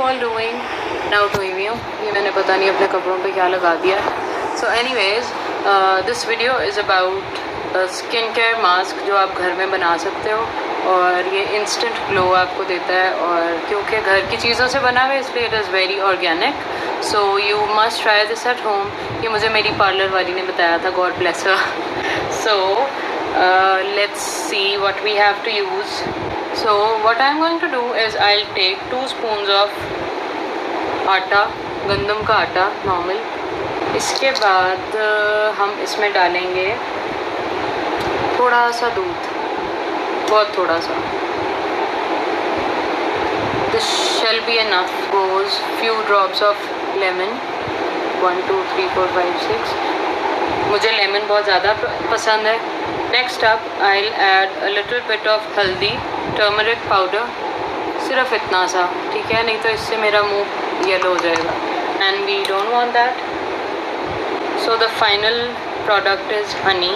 All doing? Out हुई हुई हूँ, ये मैंने पता नहीं अपने कपड़ों पे क्या लगा दिया। So anyways, this video is about skin care mask जो आप घर में बना सकते हो, और ये इंस्टेंट ग्लो आपको देता है, और क्योंकि घर की चीज़ों से बना हुआ है इसलिए it is very organic, so you must try this at home. ये मुझे मेरी पार्लर वाली ने बताया था, God bless her. So let's see what we have to use. So what I'm going to do is I'll take 2 spoons of आटा, गंदम का आटा नॉर्मल। इसके बाद हम इसमें डालेंगे थोड़ा सा दूध, बहुत थोड़ा सा। This shall be enough. Goes few drops of lemon, 1 2 3 4 5 6। मुझे लेमन बहुत ज़्यादा पसंद है। Next up I'll add a little bit of हल्दी, टर्मरिक पाउडर, सिर्फ इतना सा, ठीक है, नहीं तो इससे मेरा मुंह येलो हो जाएगा, and we don't want that. So the final product is honey,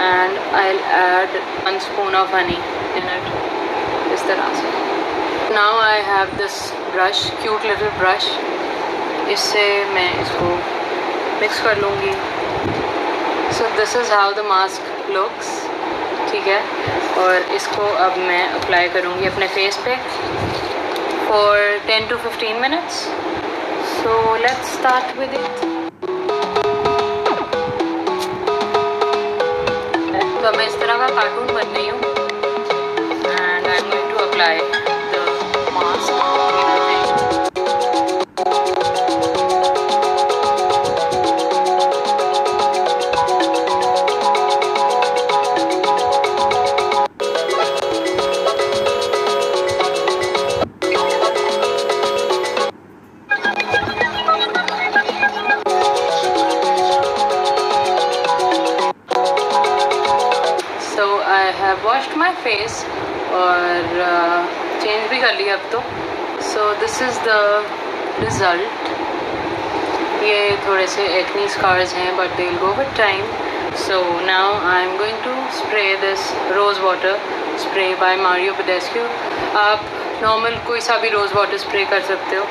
and I'll add 1 spoon of honey in it, इस तरह से। Now I have this brush, cute little brush, इससे मैं इसको मिक्स कर लूँगी। सो this is how the mask looks, ठीक है, और इसको अब मैं अप्लाई करूँगी अपने फेस पे for 10 to 15 minutes. So let's start with it. तो मैं इस तरह का कार्टून बन रही हूँ, and I am going to apply the mask. I have washed my face और चेंज भी कर लिया अब तो। So this is the result. ये थोड़े से एक्नी स्कार्स हैं but they will go with time. So now I am going to spray this rose water spray by Mario पेडेस्क्यू। आप नॉर्मल कोई सा भी रोज़ वाटर स्प्रे कर सकते हो।